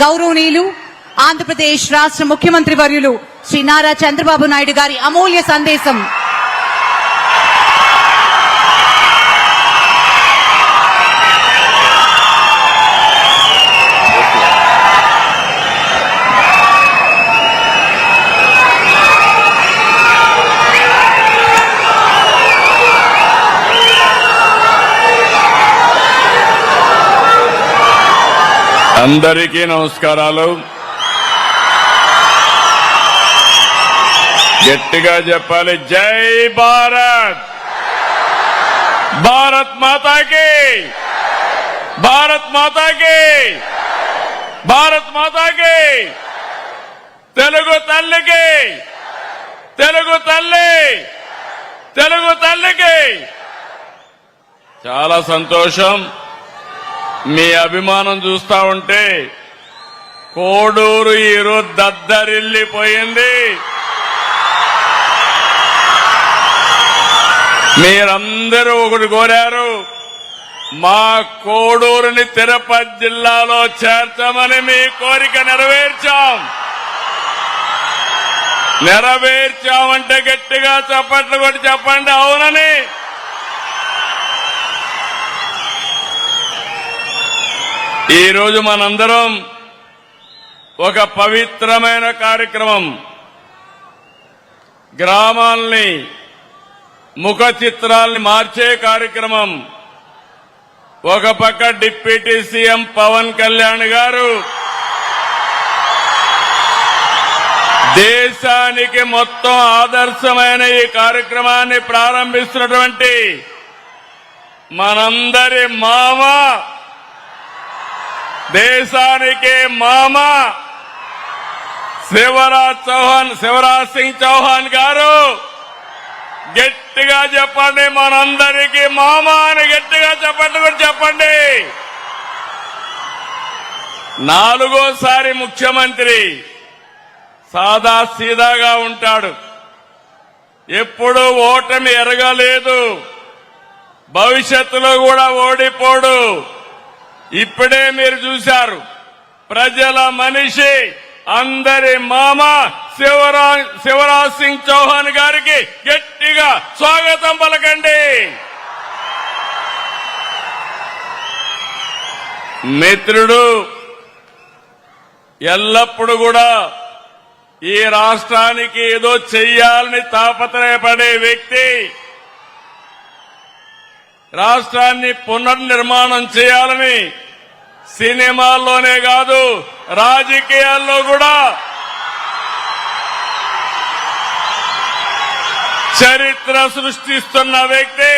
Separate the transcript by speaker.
Speaker 1: గౌరవనీయులు ఆంధ్రప్రదేశ్ రాష్ట్ర ముఖ్యమంత్రి వర్యులు శ్రీ నారా చంద్రబాబు నాయుడు గారి అమూల్య సందేశం.
Speaker 2: అందరికీ నమస్కారాలు. గట్టిగా చెప్పాలి. జై భారత్, భారత్ మాతాకి, భారత్ మాతాకి, భారత్ మాతాకి, తెలుగు తల్లికి, తెలుగు తల్లి, తెలుగు తల్లికి. చాలా సంతోషం. మీ అభిమానం చూస్తా ఉంటే కోడూరు ఈరోజు దద్దరిల్లిపోయింది. మీరందరూ ఒకటి కోరారు, మా కోడూరుని తిరుపతి జిల్లాలో చేర్చమని. మీ కోరిక నెరవేర్చామంటే గట్టిగా చప్పట్లు కొట్టి చెప్పండి అవునని. ఈరోజు మనందరం ఒక పవిత్రమైన కార్యక్రమం, గ్రామాల్ని ముఖ చిత్రాల్ని మార్చే కార్యక్రమం. ఒక పక్క డిప్యూటీ సీఎం పవన్ కళ్యాణ్ గారు దేశానికి మొత్తం ఆదర్శమైన ఈ కార్యక్రమాన్ని ప్రారంభిస్తున్నటువంటి మనందరి మామ, దేశానికి మామ శివరాజ్ సింగ్ చౌహాన్ గారు గట్టిగా చెప్పండి, మనందరికీ మామ అని గట్టిగా చెప్పండి. 4వ ముఖ్యమంత్రి, సాదా సీదాగా ఉంటాడు, ఎప్పుడూ ఓటమి ఎరగలేదు, భవిష్యత్తులో కూడా ఓడిపోడు. ఇప్పుడే మీరు చూశారు, ప్రజల మనిషి, అందరి మామ శివరాజ్ సింగ్ చౌహాన్ గారికి గట్టిగా స్వాగతం పలకండి. మిత్రుడు ఎల్లప్పుడూ కూడా ఈ రాష్ట్రానికి ఏదో చెయ్యాలని తాపత్రయపడే వ్యక్తి, రాష్ట్రాన్ని పునర్నిర్మాణం చేయాలని సినిమాల్లోనే కాదు రాజకీయాల్లో కూడా చరిత్ర సృష్టిస్తున్న వ్యక్తి.